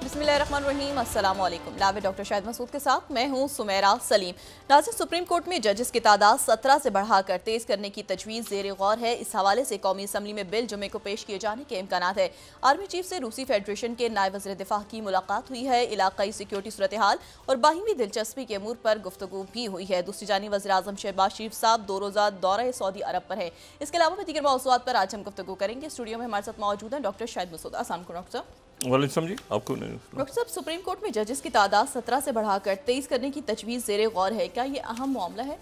बिस्मिल्लाहिर्रहमानिर्रहीम, अस्सलाम वालेकुम। लाइव डॉक्टर शाहिद मसूद के साथ मैं हूं सुमेरा सलीम। नाज़रीन, सुप्रीम कोर्ट में जजेस की तादाद 17 से बढ़ाकर 23 करने की तजवीज़ ज़ेर गौर है। इस हवाले से कौमी असम्बली में बिल जुमे को पेश किए जाने के इम्कानात है। आर्मी चीफ से रूसी फेडरेशन के नायब वज़ीर दिफा की मुलाकात हुई है। इलाकाई सिक्योरिटी सूरत हाल और बाहिमी दिलचस्पी के अमूर पर गुफ्तगू भी हुई है। दूसरी जानिब वज़ीर आज़म शहबाज शरीफ साहब 2 रोज़ा दौरा सऊदी अरब पर है। इसके अलावा भी दीगर मौज़ूआत पर आज हम गुफ्तगू करेंगे। स्टूडियो में हमारे साथ मौजूद हैं डॉक्टर शाहिद मसूद। अस्सलाम वालेकुम डॉक्टर साहब। वालेकुम जी, आपको डॉक्टर साहब, सुप्रीम कोर्ट में जजेस की तादाद 17 से बढ़ाकर 23 करने की तजवीज़ ज़ेर गौर है। क्या ये अहम मामला है?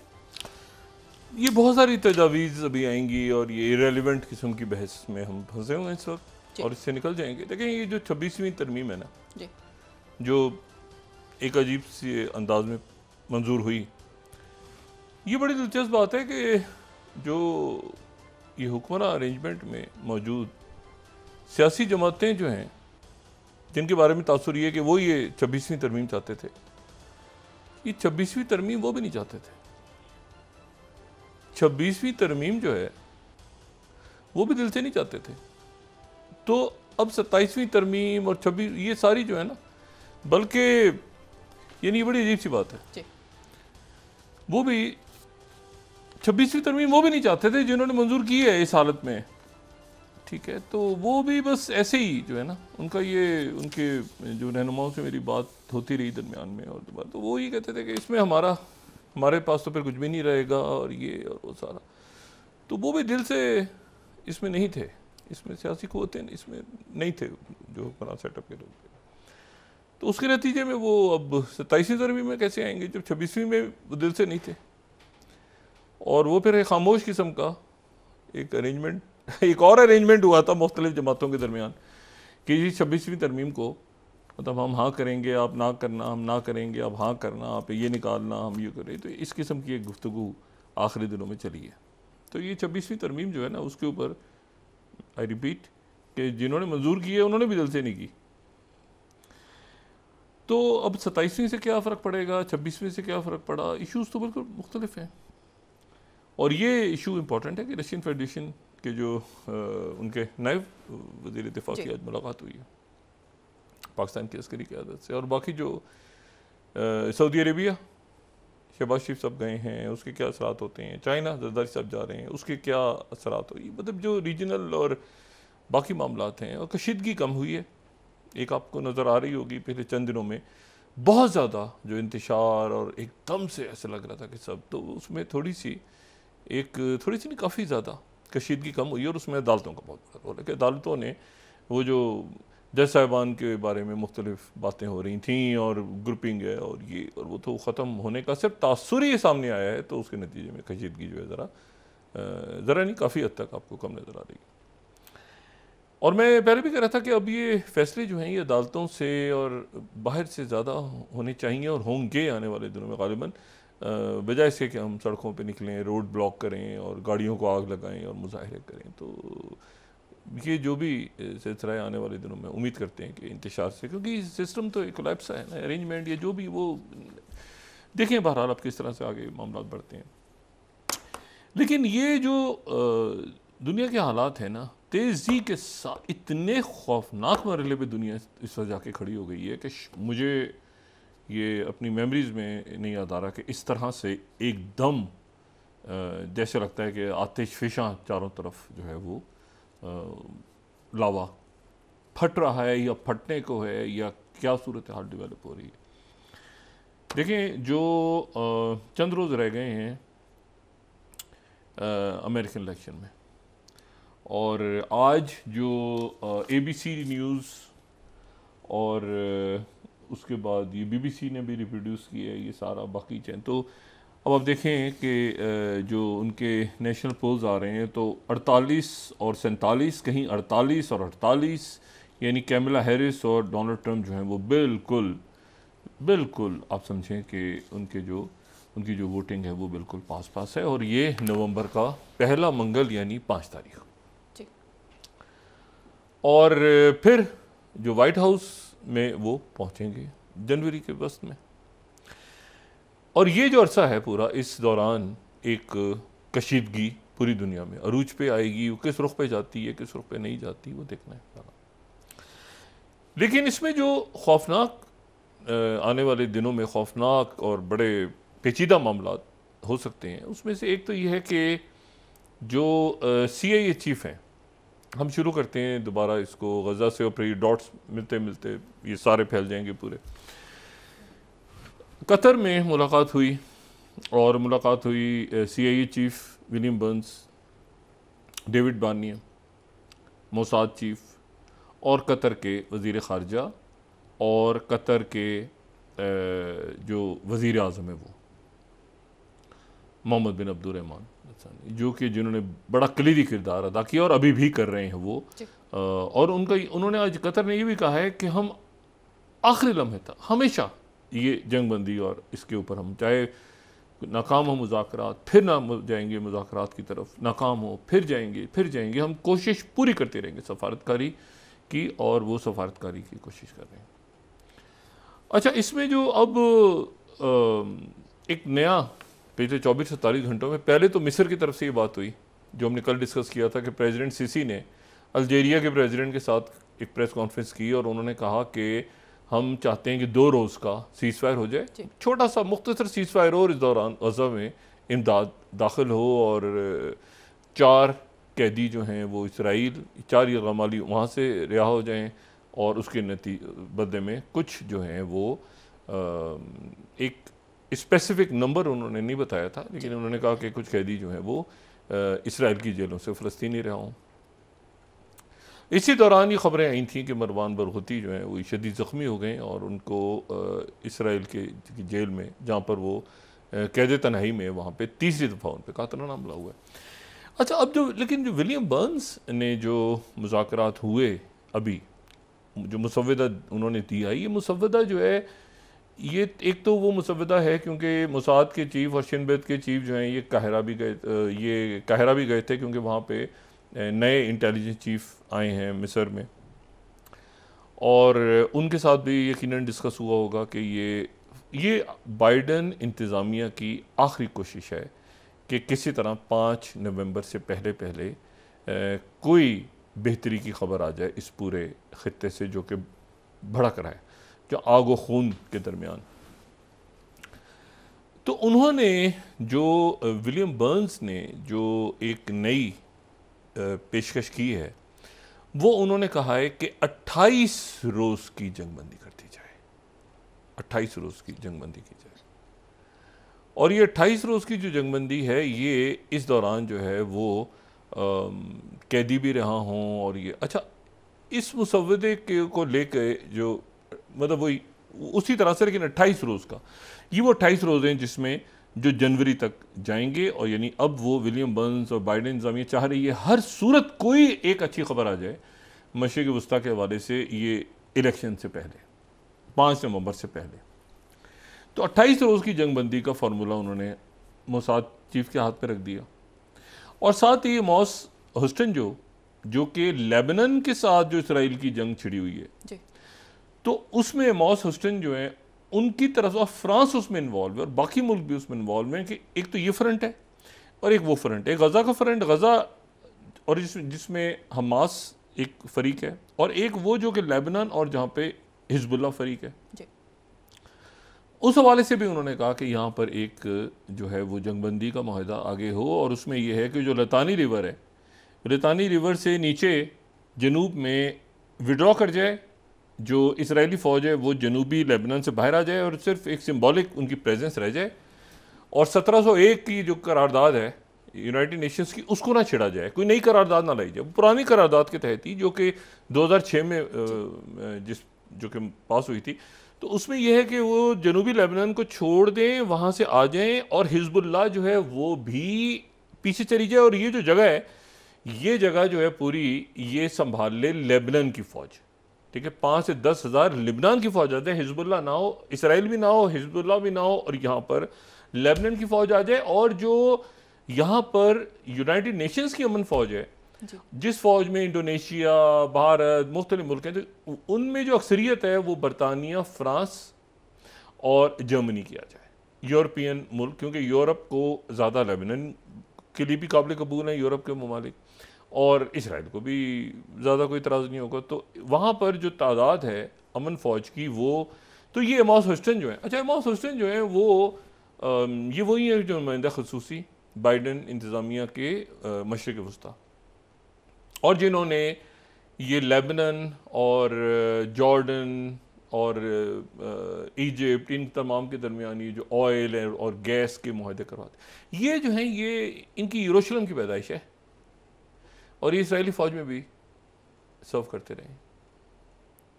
ये बहुत सारी तजावीज़ अभी आएंगी और ये इरेलीवेंट किस्म की बहस में हम फंसे हुए हैं इस वक्त और इससे निकल जाएंगे। देखिए, ये जो 26वीं तरमीम है ना जी, जो एक अजीब सी अंदाज में मंजूर हुई, ये बड़ी दिलचस्प बात है कि जो ये हुक्मरान अरेंजमेंट में मौजूद सियासी जमातें जो हैं, जिनके बारे में तासुर ये कि वो ये 26वीं तरमीम चाहते थे, ये 26वीं तरमीम वो भी नहीं चाहते थे। 26वीं तरमीम जो है वो भी दिल से नहीं चाहते थे। तो अब 27वीं तरमीम और 26 ये सारी जो है ना, बल्कि ये नहीं, बड़ी अजीब सी बात है, वो भी 26वीं तरमीम वो भी नहीं चाहते थे जिन्होंने मंजूर की है इस हालत में। ठीक है, तो वो भी बस ऐसे ही जो है ना, उनका ये उनके जो रहनुमाओं से मेरी बात होती रही दरमियान में, और तो वो ये कहते थे कि इसमें हमारे पास तो फिर कुछ भी नहीं रहेगा और ये और वो सारा। तो वो भी दिल से इसमें नहीं थे, इसमें सियासी क़ुव्वतें इसमें नहीं थे जो बना सेटअप के लोग थे। तो उसके नतीजे में वो अब 27वीं तरमीम में कैसे आएंगे जब 26वीं में वो दिल से नहीं थे। और वो फिर एक खामोश किस्म का एक अरेंजमेंट, एक और अरेंजमेंट हुआ था मुख्तलिफ जमातों के दरमियान कि 26वीं तरमीम को मतलब हम हाँ करेंगे, आप ना करना, हम ना करेंगे, आप हाँ करना, आप ये निकालना, हम ये करें। तो इस किस्म की एक गुफ्तगू आखिरी दिनों में चली है। तो ये 26वीं तरमीम जो है ना, उसके ऊपर आई रिपीट कि जिन्होंने मंजूर की है उन्होंने भी दिल से नहीं की। तो अब 27वीं से क्या फ़र्क पड़ेगा, 26वीं से क्या फ़र्क पड़ा, इशूज़ तो बिल्कुल मुख्तलिफ हैं। और ये इशू इम्पॉर्टेंट है कि रशियन फेडरेशन के जो उनके नायब वज़ीर दिफा की आज मुलाकात हुई है पाकिस्तान की अस्करी क़यादत से, और बाकी जो सऊदी अरेबिया शहबाज शरीफ साहब गए हैं उसके क्या असरात होते हैं, चाइना जरदारी साहब जा रहे हैं उसके क्या असरात हुई, मतलब जो रीजनल और बाकी मामलात हैं। और कशीदगी कम हुई है, एक आपको नज़र आ रही होगी पिछले चंद दिनों में बहुत ज़्यादा जो इंतशार, और एकदम से ऐसा लग रहा था कि सब, तो उसमें थोड़ी सी नहीं काफ़ी ज़्यादा कशीदगी कम हुई। और उसमें अदालतों का बहुत बड़ा रोल है कि अदालतों ने वो जो जज साहिबान के बारे में मुख्तलिफ बातें हो रही थी और ग्रुपिंग है और ये और वो, तो ख़त्म होने का सिर्फ तासुर ही सामने आया है। तो उसके नतीजे में कशीदगी जो है ज़रा नहीं काफ़ी हद तक आपको कम नज़र आ रही है। और मैं पहले भी कह रहा था कि अब ये फैसले जो हैं ये अदालतों से और बाहर से ज़्यादा होने चाहिए और होंगे आने वाले दिनों में ग़ालिबन, बजाय इसके कि हम सड़कों पे निकलें, रोड ब्लॉक करें और गाड़ियों को आग लगाएं और मुजाहरे करें। तो ये जो भी सिलसिला आने वाले दिनों में उम्मीद करते हैं कि इंतशार से, क्योंकि सिस्टम तो एक कोलैप्स है ना, अरेंजमेंट ये जो भी, वो देखें बहरहाल अब किस तरह से आगे मामला बढ़ते हैं। लेकिन ये जो दुनिया के हालात हैं ना, तेज़ी के साथ इतने खौफनाक मरहले पे दुनिया इस वजह जाके खड़ी हो गई है कि मुझे ये अपनी मेमोरीज़ में नहीं याद आ रहा कि इस तरह से एकदम जैसे लगता है कि आतिश फिशां चारों तरफ जो है वो लावा फट रहा है या फटने को है, या क्या सूरत हाल डेवलप हो रही है। देखें, जो चंद रोज़ रह गए हैं अमेरिकन इलेक्शन में, और आज जो ABC न्यूज़ और उसके बाद ये BBC ने भी रिप्रोड्यूस किया है ये सारा बाकी चैन, तो अब आप देखें कि जो उनके नेशनल पोल्स आ रहे हैं तो 48 और 47, कहीं 48 और 48, यानी कैमला हैरिस और डोनाल्ड ट्रंप जो हैं वो बिल्कुल आप समझें कि उनकी जो वोटिंग है वो बिल्कुल पास है। और ये नवंबर का पहला मंगल यानी 5 तारीख, और फिर जो वाइट हाउस में वो पहुंचेंगे जनवरी के वस्त में। और ये जो अरसा है पूरा, इस दौरान एक कशीदगी पूरी दुनिया में अरूज पे आएगी। वो किस रुख पे जाती है, किस रुख पे नहीं जाती, वो देखना है। लेकिन इसमें जो खौफनाक आने वाले दिनों में खौफनाक और बड़े पेचीदा मामला हो सकते हैं, उसमें से एक तो ये है कि जो CIA चीफ हैं, हम शुरू करते हैं दोबारा इसको गज़ा से और फिर डॉट्स मिलते मिलते ये सारे फैल जाएंगे पूरे। कतर में मुलाकात हुई और मुलाकात हुई CIA chief William Burns, David Barnier, Mossad chief और कतर के वज़ीर ख़ारजा और कतर के जो वज़ीर आज़म है वो मोहम्मद बिन अब्दुर्रहमान, जो कि जिन्होंने बड़ा कलीदी किरदार अदा किया और अभी भी कर रहे हैं वो। और उन्होंने आज कतर ने ये भी कहा है कि हम आखिरी लम्हे तक हमेशा ये जंग बंदी और इसके ऊपर हम चाहे नाकाम हो मुज़ाकरात, फिर ना जाएंगे मुज़ाकरात की तरफ, नाकाम हो फिर जाएंगे, हम कोशिश पूरी करते रहेंगे सफारतकारी की, और वो सफारतकारी की कोशिश कर रहे हैं। अच्छा, इसमें जो अब एक नया पिछले 24-47 घंटों में, पहले तो मिस्र की तरफ से ये बात हुई जो हमने कल डिस्कस किया था कि प्रेसिडेंट सीसी ने अल्जीरिया के प्रेसिडेंट के साथ एक प्रेस कॉन्फ्रेंस की और उन्होंने कहा कि हम चाहते हैं कि 2 रोज़ का सीज़ फायर हो जाए, छोटा सा मुख्तसर सीज़ फायर हो, और इस दौरान गज़ा में इमदाद दाखिल हो और 4 कैदी जो हैं वो इसराइल, 4 यरगमाली वहाँ से रिहा हो जाएँ, और उसके बदले में कुछ जो हैं वो एक स्पेसिफिक नंबर उन्होंने नहीं बताया था, लेकिन उन्होंने कहा कि कुछ कैदी जो हैं वो इसराइल की जेलों से फ़लस्तीनी रहा हों। इसी दौरान ये खबरें आई थी कि मरवान बरगुती जो हैं वो शदीद ज़ख्मी हो गए और उनको इसराइल के जेल में, जहाँ पर वो कैद तन्हाई में, वहाँ पे तीसरी दफ़ा उन पर कातलाना हमला हुआ है। अच्छा, अब लेकिन जो विलियम बर्न्स ने जो मुज़ाकरात हुए अभी, जो मुसव्वदा उन्होंने दिया, ये मुसव्वदा जो है, ये एक तो वो मुसव्वदा है क्योंकि मोसाद के चीफ और शिन बेत के चीफ जो हैं ये काहिरा भी गए थे, क्योंकि वहाँ पे नए इंटेलिजेंस चीफ आए हैं मिस्र में, और उनके साथ भी यकीनन डिस्कस हुआ होगा कि ये बाइडन इंतज़ामिया की आखिरी कोशिश है कि किसी तरह 5 नवंबर से पहले कोई बेहतरी की खबर आ जाए इस पूरे ख़ित्ते से, जो कि भड़क रहा है, जो आग व खून के दरमियान। तो उन्होंने जो विलियम बर्न्स ने जो एक नई पेशकश की है, वो उन्होंने कहा है कि 28 रोज़ की जंगबंदी कर दी जाए, 28 रोज़ की जंगबंदी की जाए। और ये 28 रोज़ की जो जंगबंदी है, ये इस दौरान जो है वो कैदी भी रहा हों, और ये अच्छा, इस मुसव्वदे को लेकर जो मतलब वही उसी तरह से, लेकिन 28 रोज़ का, ये वो 28 रोज़ हैं जिसमें जो जनवरी तक जाएंगे, और यानी अब वो विलियम बर्न्स और बाइडन इंतज़ामिया चाह रही है हर सूरत कोई एक अच्छी खबर आ जाए मशरिक़ वस्ता के हवाले से, ये इलेक्शन से पहले 5 नवंबर से पहले। तो 28 रोज़ की जंगबंदी का फार्मूला उन्होंने मोसाद चीफ के हाथ पे रख दिया, और साथ ही मॉस हुस्टन जो कि लेबनान के साथ जो इसराइल की जंग छिड़ी हुई है जी, तो उसमें मॉस हुस्टन जो है उनकी तरफ, और फ्रांस उसमें इन्वॉल्व है और बाकी मुल्क भी उसमें इन्वॉल्व हैं, कि एक तो ये फ्रंट है और एक वो फ्रंट है, गज़ा का फ्रंट, गज़ा और जिसमें हमास एक फ़रीक है, और एक वो जो कि लेबनान और जहाँ पे हिजबुल्लाह फ़रीक है जी। उस हवाले से भी उन्होंने कहा कि यहाँ पर एक जो है वो जंगबंदी का माहिदा आगे हो, और उसमें यह है कि जो लतानी रिवर है, लतानी रिवर से नीचे जनूब में विड्रॉ कर जाए, जो इसराइली फ़ौज है वो जनूबी लेबनान से बाहर आ जाए, और सिर्फ एक सिंबॉलिक उनकी प्रेजेंस रह जाए, और 1701 की जो करारदाद है यूनाइटेड नेशंस की, उसको ना छिड़ा जाए, कोई नई करारदाद ना लाई जाए, पुरानी करारदाद के तहत ही जो कि 2006 में जो कि पास हुई थी। तो उसमें यह है कि वो जनूबी लेबनान को छोड़ दें, वहाँ से आ जाएं, और हिजबुल्लाह जो है वो भी पीछे चली जाए, और ये जो जगह है, ये जगह जो है पूरी ये संभाल ले लेबनान की फ़ौज, ठीक है, 5 से 10 हज़ार लिबनान की फ़ौज आ जाए, हिजबुल्लाह ना हो, इसराइल भी ना हो, हिजबुल्लाह भी ना हो, और यहाँ पर लेबनान की फ़ौज आ जाए, और जो यहाँ पर यूनाइटेड नेशंस की अमन फ़ौज है, जिस फ़ौज में इंडोनेशिया, भारत, मुख्तलिफ मुल्क हैं, तो उनमें जो अक्सरियत है वो बरतानिया, फ्रांस और जर्मनी की आ जाए, यूरोपियन मुल्क, क्योंकि यूरोप को ज़्यादा लेबनान के लिए भी काबिल कबूल है यूरोप के ममालिक, और इसराइल को भी ज़्यादा कोई इतराज़ नहीं होगा। तो वहाँ पर जो तादाद है अमन फ़ौज की वो, तो ये एमॉस होस्टन जो है, अच्छा एमॉस होस्टन जो है वो ये वही है जो नुमाइंदा खसूसी बाइडन इंतज़ामिया के मशरिक़ वस्ता, और जिन्होंने ये लेबनान और जॉर्डन और इजिप्ट, इन तमाम के दरमियान ये जो ऑयल और गैस के मुआहदे करवाते, ये जो हैं ये इनकी यरूशलेम की पैदाइश है और ये इसराइली फ़ौज में भी सर्व करते रहे।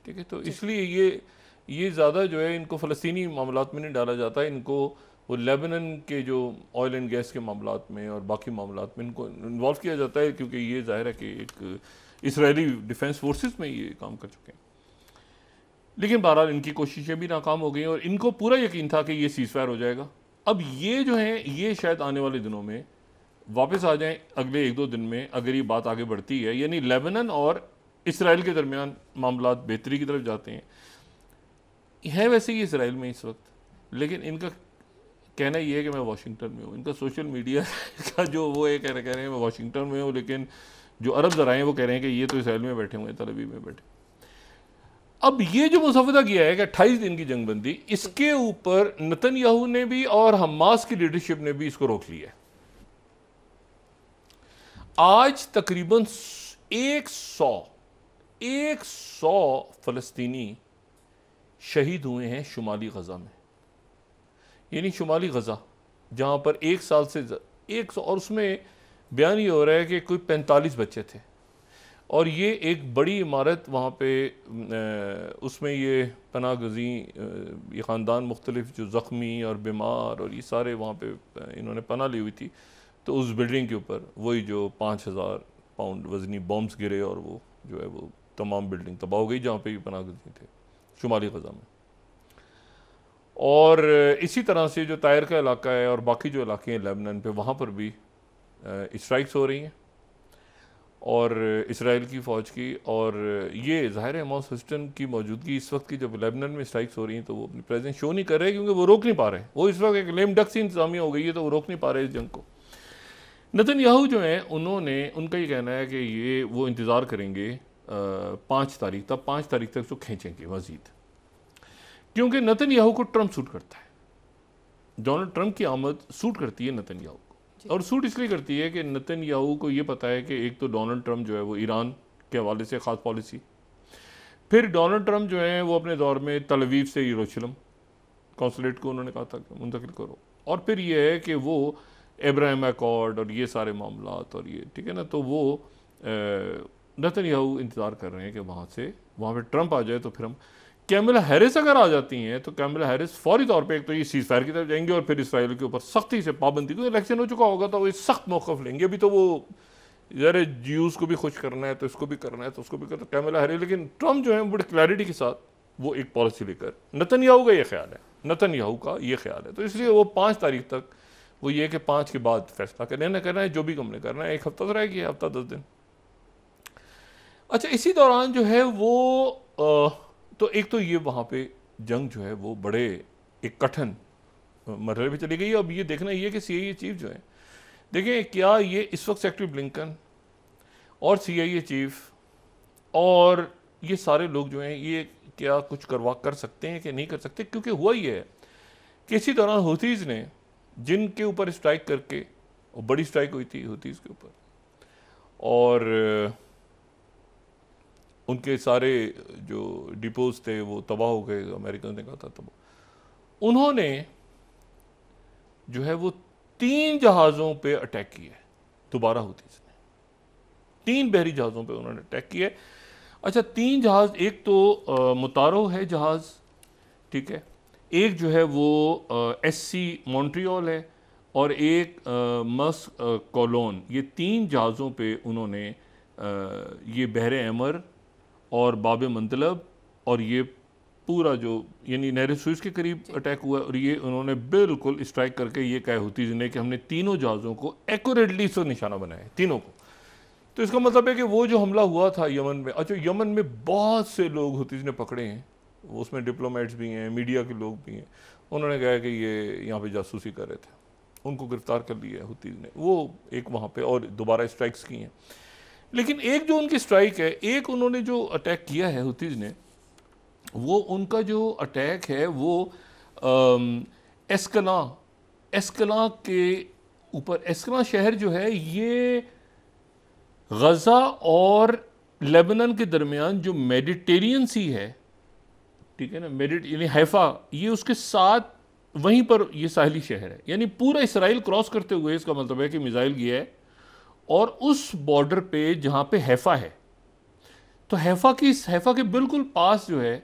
ठीक है, तो इसलिए ये ज़्यादा जो है इनको फ़लस्तीनी मामलात में नहीं डाला जाता, इनको वो लेबनान के जो ऑयल एंड गैस के मामलात में और बाकी मामलात में इनको इन्वॉल्व किया जाता है, क्योंकि ये ज़ाहिर है कि एक इसराइली डिफेंस फोर्सेस में ये काम कर चुके हैं। लेकिन बहरहाल इनकी कोशिशें भी नाकाम हो गई और इनको पूरा यकीन था कि ये सीज़फायर हो जाएगा। अब ये जो है ये शायद आने वाले दिनों में वापस आ जाएं, अगले 1-2 दिन में, अगर ये बात आगे बढ़ती है, यानी लेबनान और इसराइल के दरमियान मामलात बेहतरी की तरफ जाते हैं। है वैसे ही इसराइल में इस वक्त, लेकिन इनका कहना ये है कि मैं वाशिंगटन में हूँ। इनका सोशल मीडिया का जो वो है कह रहे हैं मैं वाशिंगटन में हूँ, लेकिन जो अरब ज़राए हैं वो कह रहे हैं कि ये तो इसराइल में बैठे हुए हैं, तल अवीव में बैठे। अब ये जो मुसव्वदा किया है कि 28 दिन की जंगबंदी, इसके ऊपर नेतन्याहू ने भी और हमास की लीडरशिप ने भी इसको रोक लिया है। आज तकरीबन 100 फ़लस्तीनी शहीद हुए हैं शुमाली गज़ा में, यानी शुमाली गज़ा जहाँ पर 1 साल से 100, और उसमें बयान ये हो रहा है कि कोई 45 बच्चे थे, और ये एक बड़ी इमारत वहाँ पे उसमें ये पनाह गज़ी ये ख़ानदान मुख्तलिफ जो ज़ख्मी और बीमार और ये सारे वहाँ पे इन्होंने पनाह ली हुई थी। तो उस बिल्डिंग के ऊपर वही जो 5000 पाउंड वज़नी बॉम्ब्स गिरे और वो जो है वो तमाम बिल्डिंग तबाह हो गई जहाँ पे ये पनाह गज़ी थे शुमाली गज़ा में। और इसी तरह से जो तायर का इलाका है और बाकी जो इलाके हैं लेबनान पे, वहाँ पर भी स्ट्राइक्स हो रही हैं और इसराइल की फ़ौज की। और ये ज़ाहिर है एमॉस होस्टन की मौजूदगी इस वक्त की जब लेबनान में स्ट्राइक्स हो रही हैं तो वो अपनी प्रेजेंस शो नहीं कर रहे क्योंकि वो रोक नहीं पा रहे। वो इस वक्त एक लेम डक सी इंतज़ामिया हो गई है तो वो रोक नहीं पा रहे इस जंग को। नेतन्याहू जो हैं उनका ये कहना है कि ये वो इंतज़ार करेंगे 5 तारीख तक, 5 तारीख तक तो खींचेंगे मज़ीद, क्योंकि नेतन्याहू को ट्रंप सूट करता है। डोनाल्ड ट्रंप की आमद सूट करती है नेतन्याहू को, और सूट इसलिए करती है कि नेतन्याहू को ये पता है कि एक तो डोनाल्ड ट्रंप जो है वो ईरान के हवाले से ख़ास पॉलिसी, फिर डोनाल्ड ट्रंप जो है वो अपने दौर में तल अवीव से यरूशलेम कौंसलेट को उन्होंने कहा था कि मुंतकिल करो, और फिर ये है कि वो अब्राहम अकॉर्ड और ये सारे मामलात और ये ठीक है ना, तो वो नेतन्याहू इंतज़ार कर रहे हैं कि वहाँ पे ट्रंप आ जाए तो फिर हम। कैमला हैरिस अगर आ जाती हैं तो कैमला हैरिस फौरी तौर पे एक तो ये सीज़फायर की तरफ जाएंगे और फिर इसराइल के ऊपर सख्ती से पाबंदी, क्योंकि इलेक्शन हो चुका होगा तो वो सख्त मौक़िफ़ लेंगे। अभी तो वो यार ज्यूज़ को भी खुश करना है तो इसको भी करना है तो उसको भी करना है कैमला हैरिस, लेकिन ट्रंप जो है बड़ी क्लैरिटी के साथ वो एक पॉलिसी लेकर, नेतन्याहू का ये ख्याल है, नेतन्याहू का ये ख्याल है, तो इसलिए वो 5 तारीख तक वो ये कि 5 के बाद फैसला करना है जो भी हमने करना है। 1 हफ्ता तो रह गया, हफ्ता 10 दिन। अच्छा, इसी दौरान जो है वो तो एक तो ये वहाँ पे जंग जो है वो बड़े एक कठिन मरहले पे चली गई। अब ये देखना ये कि CIA चीफ जो है, देखें क्या ये इस वक्त सेक्रेटरी ब्लिंकन और CIA चीफ और ये सारे लोग जो हैं ये क्या कुछ कर सकते हैं कि नहीं कर सकते, क्योंकि हुआ ये है कि इसी दौरान हुतीज़ ने जिनके ऊपर स्ट्राइक करके, और बड़ी स्ट्राइक हुई थी हुतीज़ के ऊपर, और उनके सारे जो डिपोज थे वो तबाह हो गए, अमेरिकन ने कहा था तबाह। उन्होंने जो है वो 3 जहाज़ों पे अटैक किया दोबारा हुतीज़ ने, 3 बहरी जहाज़ों पे उन्होंने अटैक किया। अच्छा, 3 जहाज़, एक तो मुतारो है जहाज़, ठीक है, एक जो है वो SC मॉन्ट्रियल है और एक कोलोन, ये 3 जहाज़ों पे उन्होंने ये बहरे अमर और बाब मंतलब और ये पूरा जो यानी नहर सुएज़ के करीब अटैक हुआ, और ये उन्होंने बिल्कुल स्ट्राइक करके ये कहा हुतीज़ ने कि हमने तीनों जहाज़ों को एक्यूरेटली से निशाना बनाया, तीनों को। तो इसका मतलब है कि वो जो हमला हुआ था यमन में, अच्छा यमन में बहुत से लोग हुतीज़ ने पकड़े हैं, उसमें डिप्लोमेट्स भी हैं, मीडिया के लोग भी हैं, उन्होंने कहा कि ये यहाँ पे जासूसी कर रहे थे, उनको गिरफ्तार कर लिया है हुतीज़ ने, वो एक वहाँ पे और दोबारा स्ट्राइक्स की हैं। लेकिन एक जो उनकी स्ट्राइक है, एक उन्होंने जो अटैक किया है हुतीज ने, वो उनका जो अटैक है वो एस्कला के ऊपर। एस्कला शहर जो है ये गज़ा और लेबनान के दरमियान जो मेडिटेरियन सी है, ठीक है ना, यानी हैफा, ये उसके साथ वहीं पर ये साहिली शहर है। यानी पूरा इसराइल क्रॉस करते हुए इसका मतलब है कि मिसाइल गया है, और उस बॉर्डर पे जहाँ पे हैफा है, तो हैफा के बिल्कुल पास जो है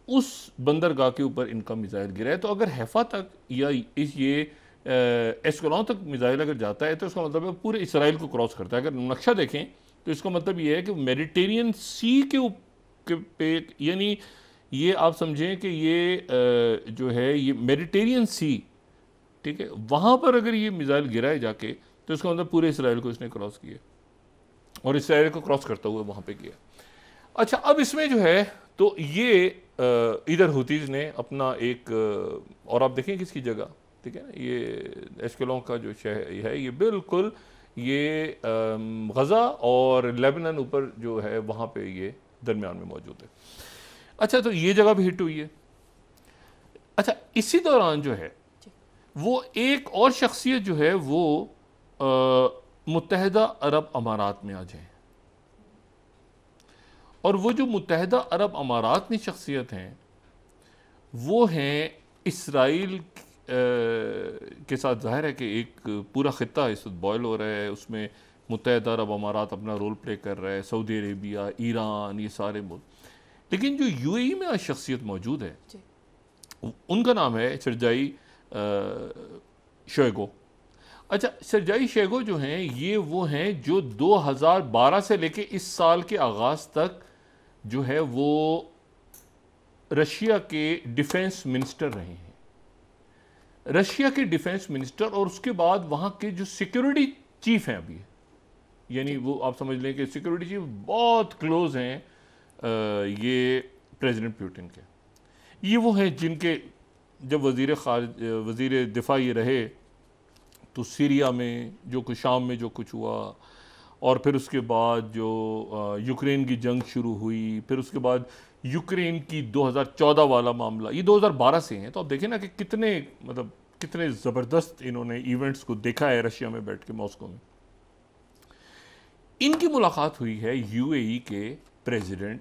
उस बंदरगाह के ऊपर इनका मिसाइल गिरा है। तो अगर हैफा तक या ये एस्कलॉन तक मिसाइल अगर जाता है तो इसका मतलब है पूरे इसराइल को क्रॉस करता है। अगर नक्शा देखें तो इसका मतलब ये है कि मेडिटेरियन सी के पे, यानी ये आप समझें कि ये जो है ये मेडिटेरियन सी, ठीक है, वहाँ पर अगर ये मिसाइल गिरा है जाके तो इसका मतलब पूरे इसराइल को इसने क्रॉस किया, और इसराइल को क्रॉस करता हुआ वहाँ पे किया। अच्छा, अब इसमें जो है तो ये इधर हुतीज ने अपना एक और आप देखें किसकी जगह, ठीक है ना, ये एस्कलों का जो शहर है ये बिल्कुल ये गज़ा और लेबनान ऊपर जो है वहाँ पे ये दरमियान में मौजूद है। अच्छा, तो ये जगह भी हिट हुई है। अच्छा, इसी दौरान जो है वो एक और शख्सियत जो है वो मुत्तहिदा अरब अमारात में आ जाए, और वो जो मुत्तहिदा अरब अमारात में शख्सियत हैं वो हैं इसराइल के साथ। जाहिर है कि एक पूरा ख़ित्ता इस वक्त बॉयल हो रहा है, उसमें मुत्तहिदा अरब अमारात अपना रोल प्ले कर रहा है, सऊदी अरेबिया, ईरान, ये सारे मुल्क। लेकिन जो यूएई में आज शख्सियत मौजूद है उनका नाम है सरजाई शोएगो। अच्छा, सरजाई शोएगो जो हैं ये वो हैं जो 2012 से लेके इस साल के आगाज़ तक जो है वो रशिया के डिफेंस मिनिस्टर रहे हैं, रशिया के डिफेंस मिनिस्टर, और उसके बाद वहाँ के जो सिक्योरिटी चीफ हैं अभी, यानी वो आप समझ लें कि सिक्योरिटी चीफ बहुत क्लोज हैं ये प्रेसिडेंट पुतिन के। ये वो हैं जिनके जब वज़ीर दिफा ये रहे तो सीरिया में जो कुछ, शाम में जो कुछ हुआ, और फिर उसके बाद जो यूक्रेन की जंग शुरू हुई, फिर उसके बाद यूक्रेन की 2014 वाला मामला, ये 2012 से हैं। तो आप देखें ना कि कितने ज़बरदस्त इन्होंने इवेंट्स को देखा है रशिया में बैठ के, मॉस्को में। इनकी मुलाकात हुई है यूएई के प्रेसिडेंट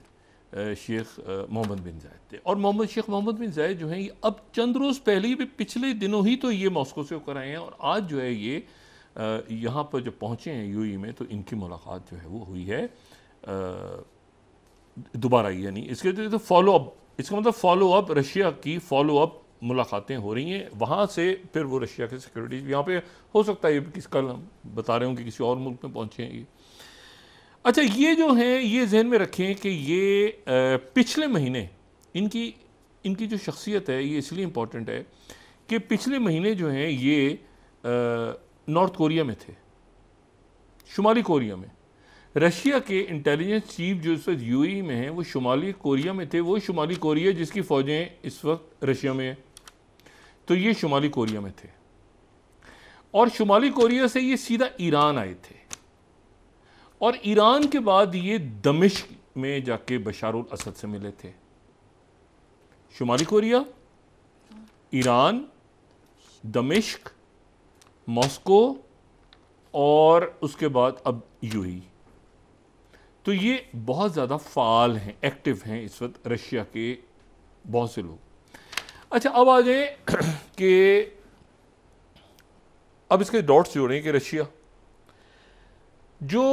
शेख मोहम्मद बिन जायद थे, और शेख मोहम्मद बिन जायद जो हैं ये अब चंद रोज़ पहले ही, पिछले दिनों ही तो ये मॉस्को से होकर आए हैं, और आज जो है ये यहाँ पर जब पहुँचे हैं यूएई में तो इनकी मुलाकात जो है वो हुई है दोबारा। यानी इसके तो फॉलो अप, इसका मतलब फॉलो अप, रशिया की फॉलो अप मुलाकातें हो रही हैं वहाँ से। फिर वो रशिया के सिक्योरिटी यहाँ पे हो सकता है, ये कल हम बता रहे हों कि किसी और मुल्क में पहुँचे हैं ये। अच्छा, ये जो हैं ये जहन में रखें कि ये पिछले महीने इनकी जो शख्सियत है ये इसलिए इम्पोर्टेंट है कि पिछले महीने जो हैं ये नॉर्थ कोरिया में थे, शुमाली कोरिया में। रशिया के इंटेलिजेंस चीफ जो इस वक्त यूएई में हैं वो शुमाली कोरिया में थे, वो शुमाली कोरिया जिसकी फ़ौजें इस वक्त रशिया में हैं, तो ये शुमाली कोरिया में थे, और शुमाली कोरिया से ये सीधा ईरान आए थे, और ईरान के बाद ये दमिश्क में जाके बशारुल असद से मिले थे। शुमाली कोरिया, ईरान, दमिश्क, मॉस्को, और उसके बाद अब यूएई। तो ये बहुत ज़्यादा फ़ाल हैं, एक्टिव हैं इस वक्त रशिया के बहुत से लोग। अच्छा, अब आ जाए कि अब इसके डॉट्स जोड़ें कि रशिया जो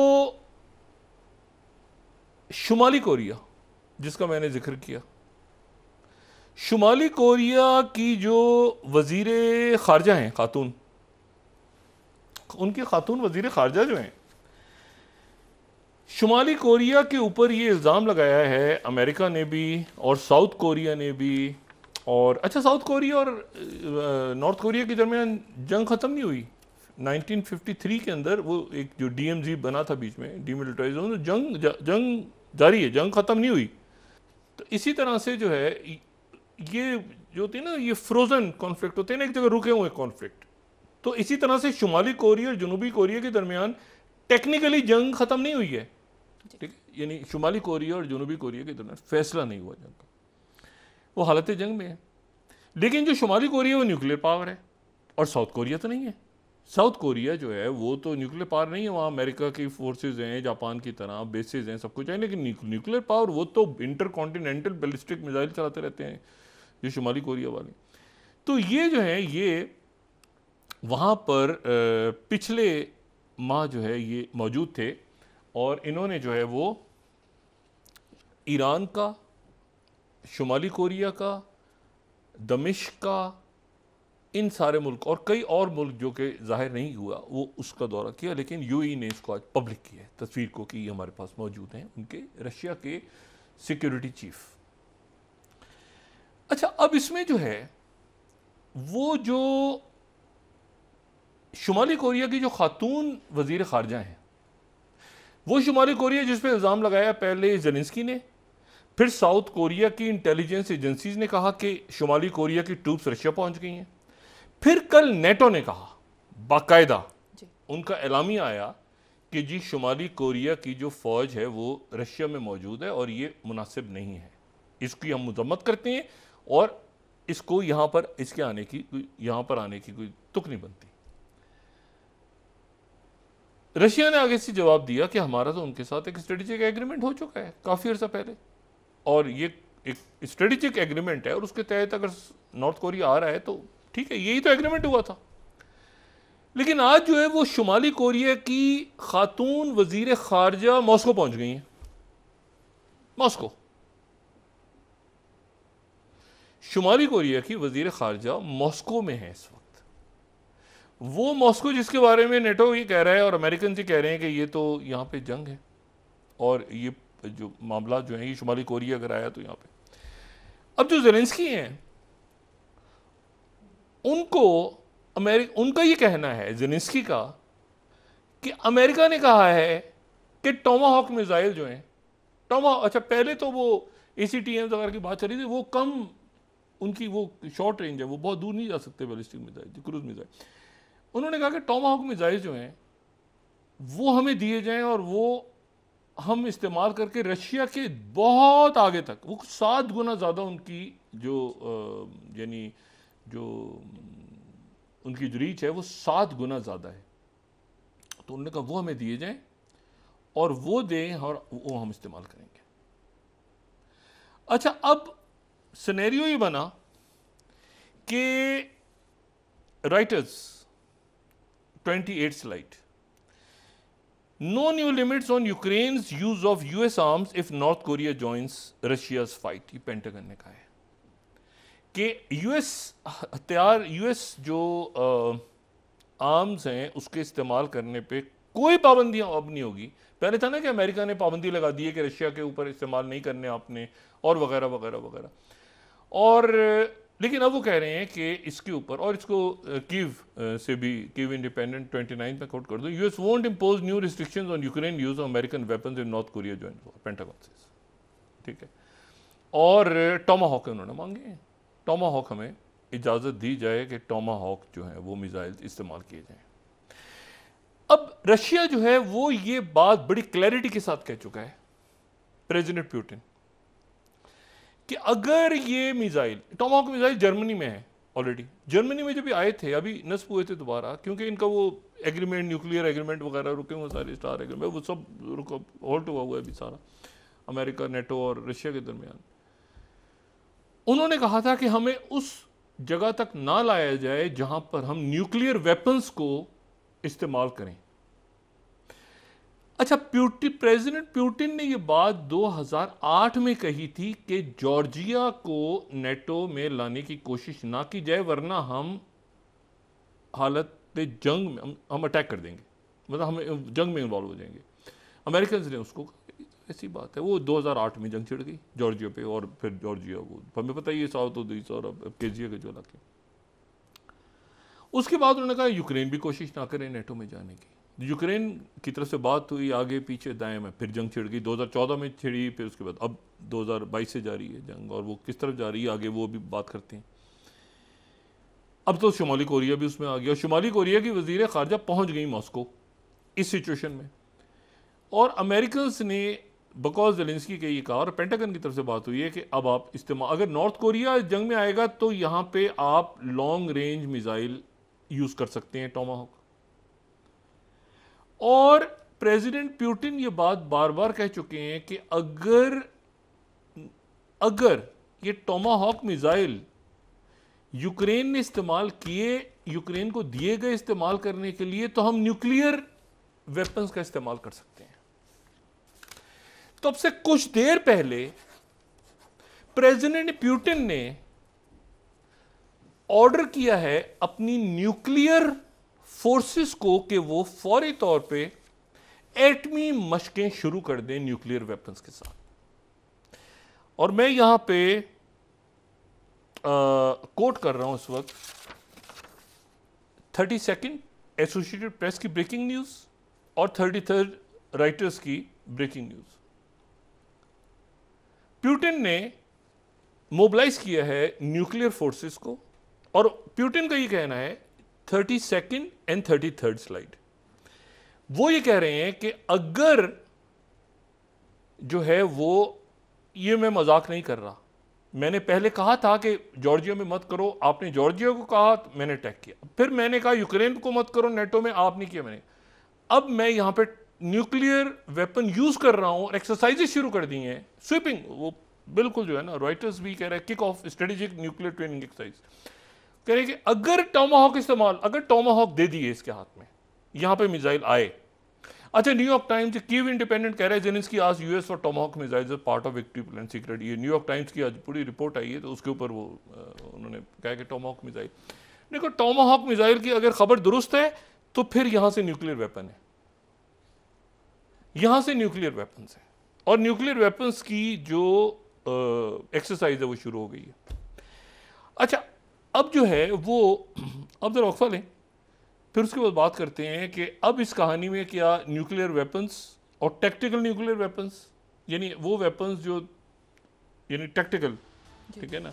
शुमाली कोरिया जिसका मैंने जिक्र किया, शुमाली कोरिया की जो वज़ीर ख़ारजा हैं खातून, उनकी खातून वज़ीर ख़ारजा जो हैं, शुमाली कोरिया के ऊपर ये इल्ज़ाम लगाया है अमेरिका ने भी और साउथ कोरिया ने भी। और अच्छा, साउथ कोरिया और नॉर्थ कोरिया के दरमियान जंग ख़त्म नहीं हुई। 1953 के अंदर वो एक जो DMZ बना था बीच में, डीमिलिटराइजेशन, तो जंग जारी है, जंग ख़त्म नहीं हुई। तो इसी तरह से जो है ये जो होती है ना, ये फ्रोज़न कॉन्फ्लिक्ट होते हैं ना, एक जगह रुके हुए कॉन्फ्लिक्ट, तो इसी तरह से शुमाली कोरिया और जनूबी कोरिया के दरमियान टेक्निकली जंग ख़त्म नहीं हुई है, ठीक है, यानी शुमाली कोरिया और जनूबी कोरिया के दरमियान फैसला नहीं हुआ जंग का, वो हालत जंग में है। लेकिन जो शुमाली कोरिया वो न्यूक्लियर पावर है और साउथ कोरिया तो नहीं है। साउथ कोरिया जो है वो तो न्यूक्लियर पावर नहीं है, वहाँ अमेरिका की फोर्सेज हैं, जापान की तरह बेसिस हैं, सब कुछ है, लेकिन न्यूक्लियर पावर वो तो इंटर कॉन्टिनेंटल बैलिस्टिक मिसाइल चलाते रहते हैं जो शुमाली कोरिया वाले। तो ये जो है ये वहाँ पर पिछले माह जो है ये मौजूद थे और इन्होंने जो है वो ईरान का, शुमाली कोरिया का, दमिश्क का, इन सारे मुल्क और कई और मुल्क जो कि जाहिर नहीं हुआ वो उसका दौरा किया, लेकिन यूएई ने इसको आज पब्लिक किया है तस्वीर को कि ये हमारे पास मौजूद हैं उनके रशिया के सिक्योरिटी चीफ। अच्छा, अब इसमें जो है वो जो शुमाली कोरिया की जो खातून वजीर खारजा हैं, वो शुमाली कोरिया जिस पे इल्ज़ाम लगाया पहले ज़ेलेंस्की ने, फिर साउथ कोरिया की इंटेलिजेंस एजेंसीज ने कहा कि शुमाली कोरिया की ट्रूप्स रशिया पहुंच गई हैं, फिर कल नेटो ने कहा बाकायदा, उनका एलामिया आया कि जी शुमाली कोरिया की जो फौज है वो रशिया में मौजूद है और ये मुनासिब नहीं है, इसकी हम मजम्मत करते हैं और इसको यहाँ पर इसके आने की यहाँ पर आने की कोई तुक नहीं बनती। रशिया ने आगे से जवाब दिया कि हमारा तो उनके साथ एक स्ट्रेटेजिक एग्रीमेंट हो चुका है काफ़ी अर्सा पहले और ये एक स्ट्रेटेजिक एग्रीमेंट है और उसके तहत अगर नॉर्थ कोरिया आ रहा है तो ठीक है, यही तो एग्रीमेंट हुआ था। लेकिन आज जो है वो शुमाली कोरिया की खातून वजीर खारजा मॉस्को पहुंच गई हैं। मॉस्को, शुमाली कोरिया की वजीर खारजा मॉस्को में है इस वक्त। वो मॉस्को जिसके बारे में नेटो ये कह रहा है और अमेरिकन जी कह रहे हैं कि ये तो यहाँ पे जंग है और ये जो मामला जो है ये शुमाली कोरिया अगर आया तो यहाँ पे। अब जो ज़ेलेंस्की हैं उनको उनका ये कहना है ज़ेलेंस्की का कि अमेरिका ने कहा है कि टोमाहॉक मिसाइल जो हैं अच्छा पहले तो वो ACTMs वगैरह की बात चली थी, वो कम उनकी वो शॉर्ट रेंज है, वो बहुत दूर नहीं जा सकते बैलिस्टिक मिसाइल, क्रूज मिसाइल। उन्होंने कहा कि टोमाहॉक मिसाइल जो हैं वो हमें दिए जाएं और वो हम इस्तेमाल करके रशिया के बहुत आगे तक, वो 7 गुना ज़्यादा उनकी जो यानी जो उनकी जो रीच है वो 7 गुना ज़्यादा है, तो उन्होंने कहा वो हमें दिए जाएं और वो दें और वो हम इस्तेमाल करेंगे। अच्छा, अब सिनेरियो ये बना कि Reuters 28 slide, no new limits on Ukraine's use of US arms if North Korea joins Russia's fight, ये पेंटागन ने कहा है कि US जो आर्म्स हैं उसके इस्तेमाल करने पे कोई पाबंदियां अब नहीं होगी। पहले था ना कि अमेरिका ने पाबंदी लगा दी है कि रशिया के ऊपर इस्तेमाल नहीं करने आपने और वगैरह वगैरह वगैरह, और लेकिन अब वो कह रहे हैं कि इसके ऊपर, और इसको कीव से भी, कीव इंडिपेंडेंट 29 में कोट कर दो, US won't impose new restrictions on Ukraine use of American weapons in north Korea join pentagon से, ठीक है। और टोमाहॉक उन्होंने मांगे हैं, टोमाहॉक हमें इजाज़त दी जाए कि टोमाहॉक जो है वो मिसाइल इस्तेमाल किए जाएं। अब रशिया जो है वो ये बात बड़ी क्लैरिटी के साथ कह चुका है प्रेसिडेंट पुतिन कि अगर ये मिसाइल, टोमाहॉक मिसाइल जर्मनी में है ऑलरेडी, जर्मनी में जब भी आए थे अभी नस्ब हुए थे दोबारा, क्योंकि इनका वो एग्रीमेंट, न्यूक्लियर एग्रीमेंट वगैरह रुके हुए सारे, स्टार एग्रीमेंट वो सब रुका, होल्ट हुआ है अभी सारा, अमेरिका, नेटो और रशिया के दरमियान। उन्होंने कहा था कि हमें उस जगह तक ना लाया जाए जहां पर हम न्यूक्लियर वेपन्स को इस्तेमाल करें। अच्छा, प्रेसिडेंट पुतिन ने यह बात 2008 में कही थी कि जॉर्जिया को नेटो में लाने की कोशिश ना की जाए वरना हम हालत जंग में हम अटैक कर देंगे, मतलब हम जंग में इन्वॉल्व हो जाएंगे। अमेरिकन ने उसको, ऐसी बात है, वो 2008 में जंग छिड़ गई जॉर्जिया पे, और फिर जॉर्जिया वो हमें पता ही है साउथ और ईस्ट और केजिया के जो इलाके। उसके बाद उन्होंने कहा यूक्रेन भी कोशिश ना करें नेटो में जाने की। यूक्रेन की तरफ से बात हुई, आगे पीछे दाएं में, फिर जंग छिड़ गई, 2014 में छिड़ी, फिर उसके बाद अब 2022 से जारी है जंग, और वो किस तरफ जा रही है आगे वो भी बात करते हैं। अब तो शुमाली कोरिया भी उसमें आ गया, और शुमाली कोरिया की वजीर खारजा पहुंच गई मॉस्को इस सिचुएशन में। और अमेरिकन्स ने बकौल ज़ेलेंस्की के ये कहा, और पेंटागन की तरफ से बात हुई है कि अब आप इस्तेमाल, अगर नॉर्थ कोरिया जंग में आएगा तो यहाँ पे आप लॉन्ग रेंज मिसाइल यूज़ कर सकते हैं, टोमाहॉक। और प्रेसिडेंट पुतिन ये बात बार बार कह चुके हैं कि अगर ये टोमाहॉक मिसाइल यूक्रेन ने इस्तेमाल किए, यूक्रेन को दिए गए इस्तेमाल करने के लिए, तो हम न्यूक्लियर वेपन्स का इस्तेमाल कर सकते हैं। तो अब से कुछ देर पहले प्रेसिडेंट पुतिन ने ऑर्डर किया है अपनी न्यूक्लियर फोर्सेस को कि वो फौरी तौर पे एटमी मशकें शुरू कर दें न्यूक्लियर वेपन्स के साथ। और मैं यहां पे कोट कर रहा हूं इस वक्त 32nd एसोसिएटेड प्रेस की ब्रेकिंग न्यूज और 33rd राइटर्स की ब्रेकिंग न्यूज। पुतिन ने मोबिलाइज किया है न्यूक्लियर फोर्सेस को, और पुतिन का ये कहना है 32nd एंड 33rd स्लाइड, वो ये कह रहे हैं कि अगर जो है वो, ये मैं मजाक नहीं कर रहा, मैंने पहले कहा था कि जॉर्जिया में मत करो, आपने जॉर्जिया को कहा तो मैंने अटैक किया, फिर मैंने कहा यूक्रेन को मत करो नेटो में, आप नहीं किया मैंने, अब मैं यहां पे न्यूक्लियर वेपन यूज कर रहा हूं और एक्सरसाइजेस शुरू कर दी हैं, स्वीपिंग, वो बिल्कुल जो है ना, रॉयटर्स भी कह रहे हैं kick off strategic nuclear training exercise, कह रहे हैं कि अगर टोमाहॉक इस्तेमाल, अगर टोमाहॉक दे दिए इसके हाथ में, यहां पे मिसाइल आए। अच्छा, न्यूयॉर्क टाइम्स, कीव इंडिपेंडेंट कह रहे हैं ज़ेलेंस्की आज US for Tomahawk missiles part of victory plan secret. ये न्यूयॉर्क टाइम्स की आज पूरी रिपोर्ट आई है, तो उसके ऊपर वो उन्होंने कहा कि टोमाहॉक मिसाइल, देखो टोमाहॉक मिसाइल की अगर खबर दुरुस्त है तो फिर यहां से न्यूक्लियर वेपन है, यहां से न्यूक्लियर वेपन्स है, और न्यूक्लियर वेपन्स की जो एक्सरसाइज है वो शुरू हो गई है। अच्छा, अब जो है वो, अब जरा वक्फा लें, फिर उसके बाद बात करते हैं कि अब इस कहानी में क्या न्यूक्लियर वेपन्स और टैक्टिकल न्यूक्लियर वेपन्स, यानी वो वेपन्स जो यानी टैक्टिकल, ठीक है ना,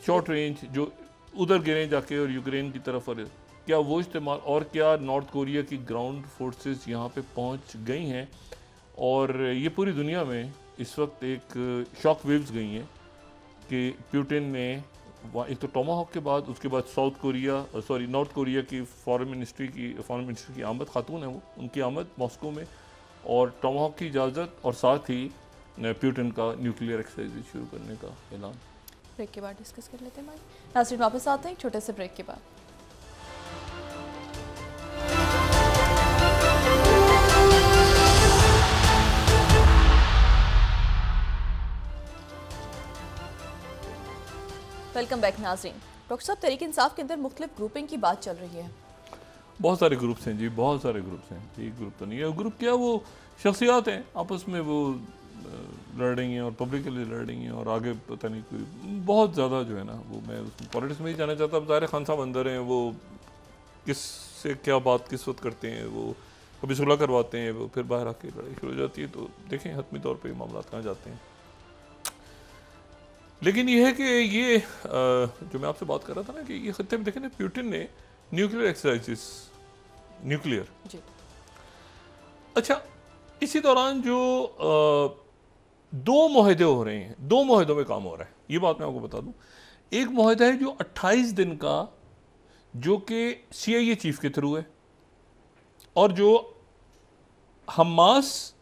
शॉर्ट रेंज जो उधर गिरे जाके और यूक्रेन की तरफ, और क्या वो इस्तेमाल, और क्या नॉर्थ कोरिया की ग्राउंड फोर्सेस यहाँ पे पहुँच गई हैं, और ये पूरी दुनिया में इस वक्त एक शॉक वेव्स गई हैं कि पुतिन ने एक तो टोमाहॉक के बाद, उसके बाद नॉर्थ कोरिया की फॉरेन मिनिस्टर की आमद, खातून है वो, उनकी आमद मॉस्को में, और टोमाहॉक की इजाज़त, और साथ ही पुतिन का न्यूक्लियर एक्सरसाइज शुरू करने का ऐलान। ब्रेक के बाद डिस्कस कर लेते हैं भाई। नाज़रीन, वापस आते हैं एक छोटे से ब्रेक के बाद। वेलकम बैक नाज़रीन। डॉक्टर साहब, तहरीक इंसाफ के अंदर मुख्तलिफ ग्रुपिंग की बात चल रही है। बहुत सारे ग्रुप्स हैं जी, बहुत सारे ग्रुप्स हैं, एक ग्रुप तो नहीं है। ग्रुप क्या, वो शख्सियात हैं, आपस में वो लड़ रही हैं और पब्लिकली लड़ रही हैं, और आगे पता नहीं कोई बहुत ज़्यादा जो है ना, वो मैं उसमें पॉलिटिक्स में ही जाना चाहता। अब ज़ाहिर खान साहब अंदर हैं, वो किस से क्या बात किस वक्त करते हैं, वो कभी सुलह करवाते हैं, वो फिर बाहर आके लड़ाई शुरू हो जाती है। तो देखें हतमी तौर पर मामला कहाँ जाते हैं। लेकिन ये है कि ये जो मैं आपसे बात कर रहा था ना, कि ये खत्ते में देखें ना, पुतिन ने न्यूक्लियर एक्सरसाइजेस, न्यूक्लियर जी। अच्छा, इसी दौरान जो 2 मुआहदे हो रहे हैं, 2 मुआहदों में काम हो रहा है, ये बात मैं आपको बता दूं। एक मुआहदा है जो 28 दिन का, जो कि CIA चीफ के थ्रू है, और जो हमास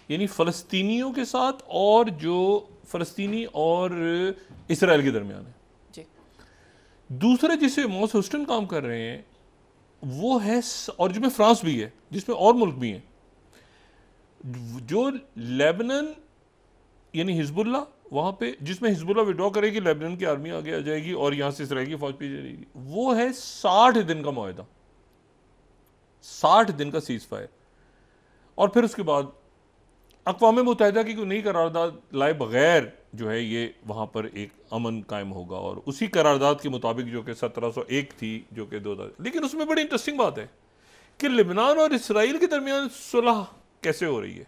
यानी फ़लस्तीनियों के साथ, और जो फ़लस्तीनी और इसराइल के दरमियान है जी। दूसरे जिसे मॉस ह्यूस्टन काम कर रहे हैं वो है, और जिसमें फ्रांस भी है, जिसमें और मुल्क भी हैं, जो लेबनान यानी हिजबुल्ला, वहाँ पे जिसमें हिजबुल्ला विड्रॉ करेगी, लेबनान की आर्मी आगे आ जाएगी और यहाँ से इसराइल की फौज भी जाएगी। वो है 60 दिन का मुआहदा, 60 दिन का सीज फायर, और फिर उसके बाद अक़वाम मुत्तहिदा की कोई नई करारदाद लाए बगैर जो है ये वहाँ पर एक अमन कायम होगा, और उसी करारदाद के मुताबिक जो कि 1701 थी, जो कि 2000। लेकिन उसमें बड़ी इंटरेस्टिंग बात है कि लेबनान और इसराइल के दरमियान सुलह कैसे हो रही है,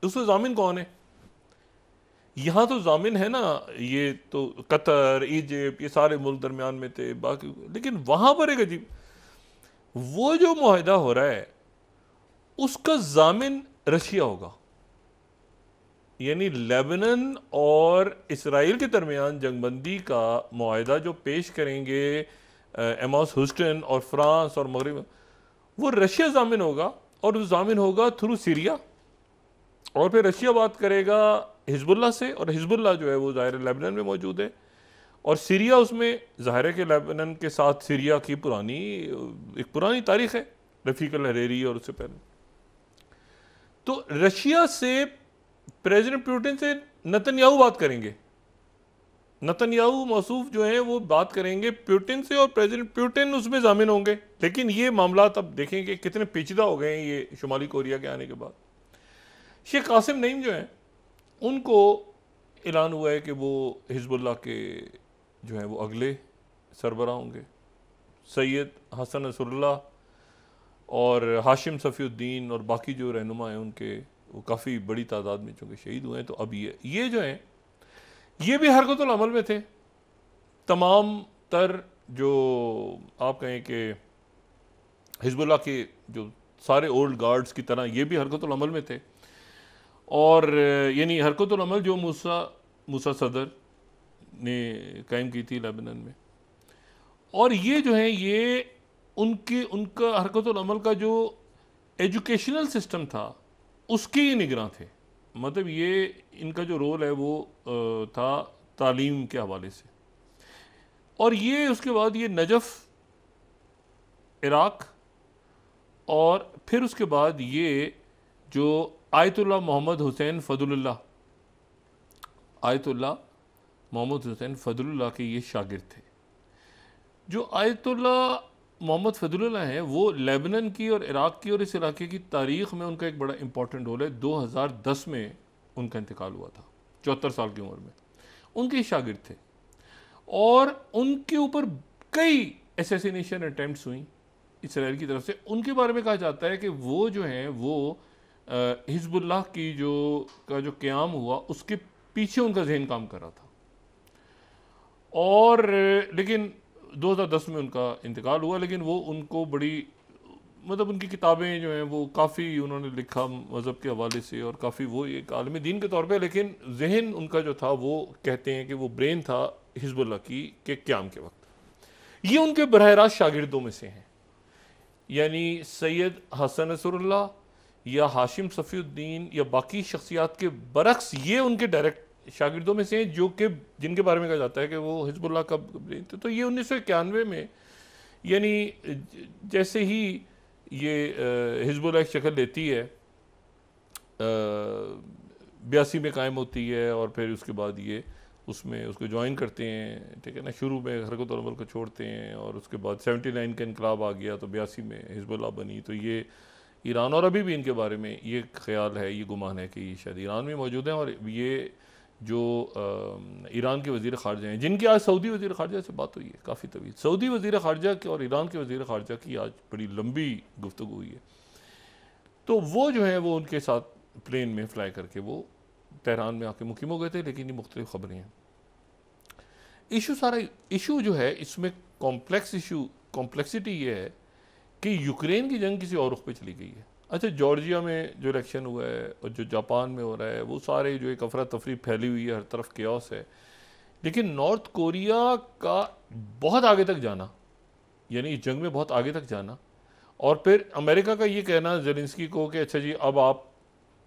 उसमें जामिन कौन है? यहाँ तो जामिन है ना, ये तो कतर, इजिप्ट, ये सारे मुल्क दरमियान में थे बाकी, लेकिन वहाँ पर एक अजीब, वो जो मुआहदा हो रहा है उसका जामिन रशिया होगा। यानी लेबनान और इसराइल के दरमियान जंगबंदी का मुआहदा जो पेश करेंगे एमॉस हुस्टन और फ्रांस और मगरब, वो रशिया जामिन होगा, और वो जामिन होगा थ्रू सीरिया। और फिर रशिया बात करेगा हिजबुल्लाह से, और हिजबुल्लाह जो है वो ज़ाहिर लेबनान में मौजूद है, और सीरिया उसमें ज़ाहिर है कि लेबनान के साथ सीरिया की एक पुरानी तारीख है, रफ़ीक अल हरेरी और उससे पहले। तो रशिया से प्रेसिडेंट पुतिन से नेतन्याहू बात करेंगे, नेतन्याहू मौसूफ जो हैं वो बात करेंगे पुतिन से, और प्रेसिडेंट पुतिन उसमें जामिन होंगे। लेकिन ये मामला अब देखेंगे कितने पेचीदा हो गए हैं ये शुमाली कोरिया के आने के बाद। शेख कासिम नईम जो हैं उनको ऐलान हुआ है कि वो हिजबुल्लाह के जो हैं वो अगले सरबराह होंगे। सैयद हसन नसरुल्लाह और हाशिम सफ़ीउद्दीन और बाकी जो रहनुमा हैं उनके वो काफ़ी बड़ी तादाद में चूँकि शहीद हुए हैं। तो अब ये जो हैं ये भी हरकतुल अमल में थे। तमाम तर जो आप कहें कि हिजबुल्लाह के जो सारे ओल्ड गार्ड्स की तरह ये भी हरकतुल अमल में थे। और यानी हरकतुल अमल जो मूसा सदर ने कायम की थी लेबनान में, और ये जो है ये उनका हरकतुल अमल का जो एजुकेशनल सिस्टम था उसके ही निगरान थे। मतलब ये इनका जो रोल है वो था तालीम के हवाले से। और ये उसके बाद ये नजफ़ इराक़, और फिर उसके बाद ये जो आयतुल्लाह मोहम्मद हुसैन फदलुल्लाह के ये शागिर्द थे। जो आयतुल्लाह मोहम्मद फदलुल्लाह हैं वो लेबनान की और इराक़ की और इस इलाके की तारीख़ में उनका एक बड़ा इंपॉर्टेंट रोल है। 2010 में उनका इंतकाल हुआ था, 74 साल की उम्र में। उनके शागिर्द थे, और उनके ऊपर कई असैसिनेशन अटैम्प्ट्स हुई इसराइल की तरफ से। उनके बारे में कहा जाता है कि वो जो हैं वो हिजबुल्लाह की जो क़याम हुआ उसके पीछे उनका जहन काम कर रहा था। और लेकिन 2010 में उनका इंतकाल हुआ। लेकिन वो उनको बड़ी मतलब उनकी किताबें जो हैं वो काफ़ी उन्होंने लिखा मज़हब के हवाले से, और काफ़ी वो एक आलमी दीन के तौर पे। लेकिन जहन उनका जो था वो कहते हैं कि वो ब्रेन था हिजबुल्लाह के क़याम के वक्त। ये उनके बरह रास्त शागिर्दों में से हैं। यानी सैयद हसन नसरुल्लाह या हाशिम सफ़ीउद्दीन या बाकी शख्सियात के बरक्स ये उनके डायरेक्ट शागिर्दों में से हैं, जो कि जिनके बारे में कहा जाता है कि वो हिजबुल्लाह का ब्रेन थे। तो ये 1991 में यानी जैसे ही ये हिजबुल्लाह एक शक्ल लेती है, 82 में कायम होती है, और फिर उसके बाद ये उसमें उसको ज्वाइन करते हैं, ठीक है ना। शुरू में हरकत अमल को छोड़ते हैं, और उसके बाद 79 का इनकलाब आ गया तो 82 में हिजबुल्लाह बनी। तो ये ईरान, और अभी भी इनके बारे में ये ख्याल है, ये गुमान है कि ये शायद ईरान में मौजूद हैं। और ये जो ईरान के वज़ीर ख़ारजा हैं, जिनकी आज सऊदी वज़ीर ख़ारजा से बात हुई है काफ़ी तवील, सऊदी वज़ीर ख़ारजा के और ईरान के वज़ीर ख़ारजा की आज बड़ी लंबी गुफ्तगू हुई है। तो वो जो है वो उनके साथ प्लेन में फ़्लाई करके वो तेहरान में आके मुकीम हो गए थे। लेकिन ये मुख्तलिफ ख़बरें हैं। इशू जो है इसमें कॉम्प्लेक्सिटी ये है कि यूक्रेन की जंग किसी और रुख पे चली गई है। अच्छा, जॉर्जिया में जो इलेक्शन हुआ है और जो जापान में हो रहा है, वो सारे जो एक अफरा तफरी फैली हुई है, हर तरफ केओस है। लेकिन नॉर्थ कोरिया का बहुत आगे तक जाना, यानी इस जंग में बहुत आगे तक जाना, और फिर अमेरिका का ये कहना ज़ेलेंस्की को कि अच्छा जी अब आप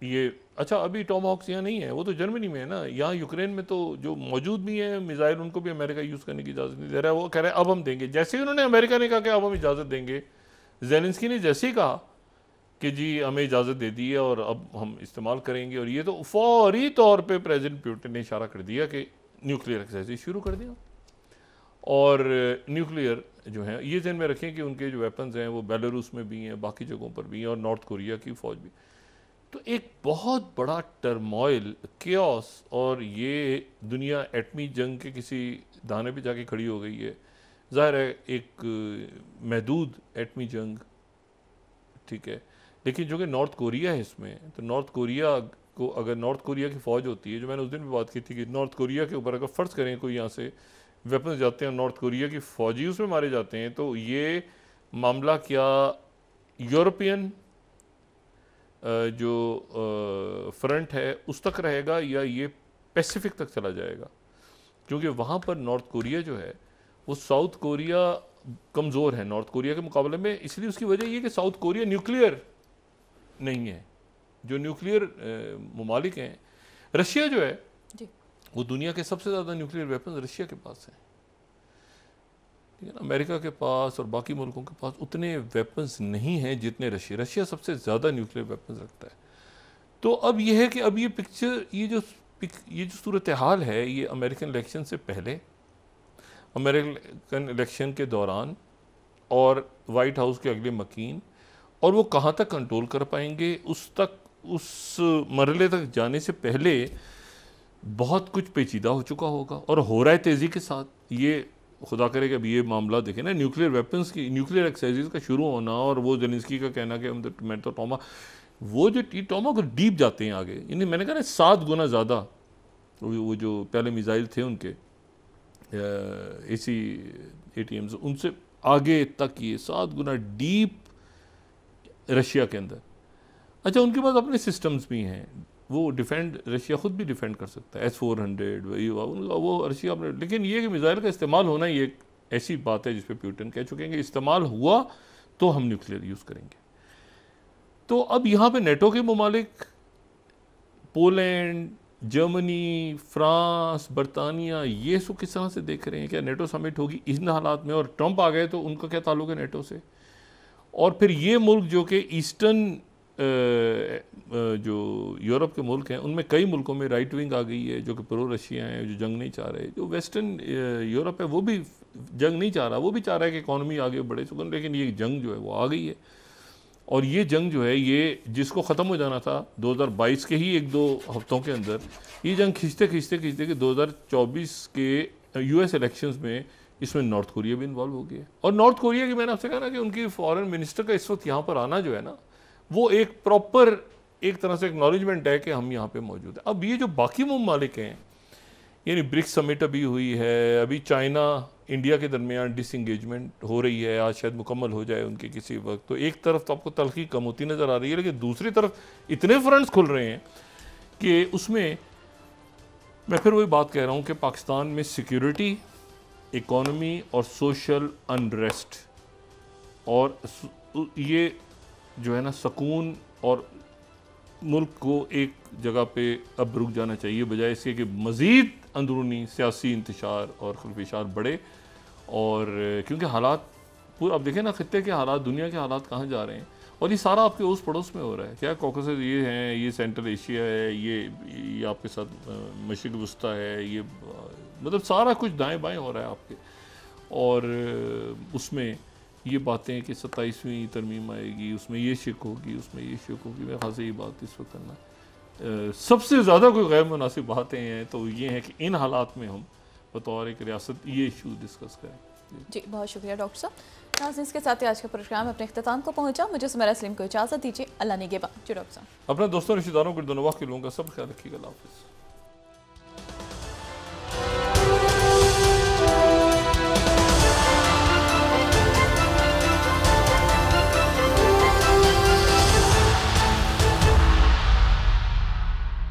ये अच्छा अभी टॉमहॉक्स यहाँ नहीं है, वो तो जर्मनी में है ना, यहाँ यूक्रेन में तो जो मौजूद भी है मिसाइल उनको भी अमेरिका यूज़ करने की इजाज़त नहीं दे रहा है। वो कह रहे हैं अब हम देंगे। जैसे ही उन्होंने अमेरिका ने कहा कि अब हम इजाज़त देंगे, ज़ेलेंस्की ने जैसे ही कहा कि जी हमें इजाज़त दे दी है और अब हम इस्तेमाल करेंगे, और ये तो फौरी तौर पे प्रेसिडेंट पुतिन ने इशारा कर दिया कि न्यूक्लियर एक्सरसाइज शुरू कर दिया। और न्यूक्लियर जो है ये ध्यान में रखें कि उनके जो वेपन्स हैं वो बेलारूस में भी हैं, बाकी जगहों पर भी हैं, और नॉर्थ कोरिया की फ़ौज भी। तो एक बहुत बड़ा टर्मोइल, केओस, और ये दुनिया एटमी जंग के किसी दाने पे जाके खड़ी हो गई है। ज़ाहिर है एक महदूद एटमी जंग, ठीक है, लेकिन जो कि नॉर्थ कोरिया है इसमें, तो नॉर्थ कोरिया को अगर नॉर्थ कोरिया की फ़ौज होती है, जो मैंने उस दिन भी बात की थी कि नॉर्थ कोरिया के ऊपर अगर फ़र्ज़ करें कोई यहाँ से वेपन्स जाते हैं, नॉर्थ कोरिया की फ़ौजी उसमें मारे जाते हैं, तो ये मामला क्या यूरोपियन जो फ्रंट है उस तक रहेगा या ये पैसिफिक तक चला जाएगा, क्योंकि वहाँ पर नॉर्थ कोरिया जो है वो साउथ कोरिया कमज़ोर है नॉर्थ कोरिया के मुकाबले में। इसलिए उसकी वजह ये कि साउथ कोरिया न्यूक्लियर नहीं है। जो न्यूक्लियर ममालिक हैं, रशिया जो है जी। वो दुनिया के सबसे ज़्यादा न्यूक्लियर वेपन्स रशिया के पास हैं, ठीक है ना। अमेरिका के पास और बाकी मुल्कों के पास उतने वेपन्स नहीं हैं जितने रशिया सबसे ज़्यादा न्यूक्लियर वेपन्स रखता है। तो अब यह है कि अब ये पिक्चर, ये जो सूरत हाल है, ये अमेरिकन इलेक्शन से पहले, अमेरिकन इलेक्शन के दौरान और वाइट हाउस के अगले मकीन, और वो कहाँ तक कंट्रोल कर पाएंगे उस मरहले तक जाने से पहले बहुत कुछ पेचीदा हो चुका होगा और हो रहा है तेज़ी के साथ। ये खुदा करे कि अब ये मामला देखें ना, न्यूक्लियर वेपन्स की, न्यूक्लियर एक्सरसाइज का शुरू होना, और वो जेलेंस्की का कहना कि मैं तो टॉमा, वो जो टॉमा को डीप जाते हैं आगे, यानी मैंने कहा ना 7 गुना ज़्यादा वो जो पहले मिसाइल थे उनके ATMs, उनसे आगे तक ये 7 गुना डीप रशिया के अंदर। अच्छा, उनके पास अपने सिस्टम्स भी हैं, वो डिफेंड, रशिया ख़ुद भी डिफेंड कर सकता है, S-400 वो रशिया अपने। लेकिन ये कि मिसाइल का इस्तेमाल होना ये एक ऐसी बात है जिस पे पुतिन कह चुके हैं कि इस्तेमाल हुआ तो हम न्यूक्लियर यूज़ करेंगे। तो अब यहाँ पे नेटो के ममालिक, पोलैंड, जर्मनी, फ्रांस, बरतानिया, ये सब किस तरह से देख रहे हैं? क्या नेटो समिट होगी इन हालात में? और ट्रंप आ गए तो उनका क्या ताल्लुक है नेटो से? और फिर ये मुल्क जो कि ईस्टर्न जो यूरोप के मुल्क हैं, उनमें कई मुल्कों में राइट विंग आ गई है जो कि प्रो रशिया हैं, जो जंग नहीं चाह रहे। जो वेस्टर्न यूरोप है वो भी जंग नहीं चाह रहा, वो भी चाह रहा है कि इकॉनमी आगे बढ़े सुकून, लेकिन ये जंग जो है वो आ गई है। और ये जंग जो है, ये जिसको ख़त्म हो जाना था 2022 के ही 1-2 हफ्तों के अंदर, ये जंग खींचते कि 2024 के US इलेक्शंस में इसमें नॉर्थ कोरिया भी इन्वॉल्व हो गया। और नॉर्थ कोरिया की, मैंने आपसे कहा ना कि उनकी फॉरेन मिनिस्टर का इस वक्त यहाँ पर आना जो है ना, वो एक प्रॉपर एक तरह से एक्नॉलेजमेंट है कि हम यहाँ पे मौजूद हैं। अब ये जो बाकी ममालिक हैं, यानी ब्रिक्स समिट अभी हुई है, अभी चाइना इंडिया के दरमियान डिसंगेजमेंट हो रही है, आज शायद मुकम्मल हो जाए उनके किसी वक्त। तो एक तरफ तो आपको तलखी कम होती नज़र आ रही है, लेकिन दूसरी तरफ इतने फ्रंट्स खुल रहे हैं कि उसमें मैं फिर वही बात कह रहा हूँ कि पाकिस्तान में सिक्योरिटी, इकॉनमी और सोशल अनरेस्ट, और ये जो है ना सुकून, और मुल्क को एक जगह पे अब रुक जाना चाहिए, बजाय इसके कि मज़ीद अंदरूनी सियासी इंतशार और खलफिशार बढ़े। और क्योंकि हालात पूरा, अब देखें ना खित्ते के हालात, दुनिया के हालात कहाँ जा रहे हैं, और ये सारा आपके उस पड़ोस में हो रहा है। क्या कॉकेसस ये हैं, ये सेंट्रल एशिया है, ये आपके साथ मशरिक़ वस्ता है, ये मतलब सारा कुछ दाएँ बाएँ हो रहा है आपके। और उसमें ये बातें कि 27वीं तरमीम आएगी, उसमें ये शिक होगी, उसमें ये शिक होगी, मेरे ख्याल से ये बात इस वक्त करना सबसे ज़्यादा कोई गैर मुनासिब बातें हैं तो ये हैं कि इन हालात में हम बतौर एक रियासत ये इशू डिस्कस करें। जी, बहुत शुक्रिया डॉक्टर साहब। नाज़रीन, इसके साथ ही आज का प्रोग्राम अपने इख्तिताम को पहुंचा। मुझे सुमेरा सलीम को इजाज़त दीजिए। अल्लाह निगहबान। जी डॉक्टर साहब, अपने दोस्तों, रिश्तेदारों, गिरदोनवाह के लोगों का सब ख्याल रखिएगा। अल्लाह हाफ़िज़।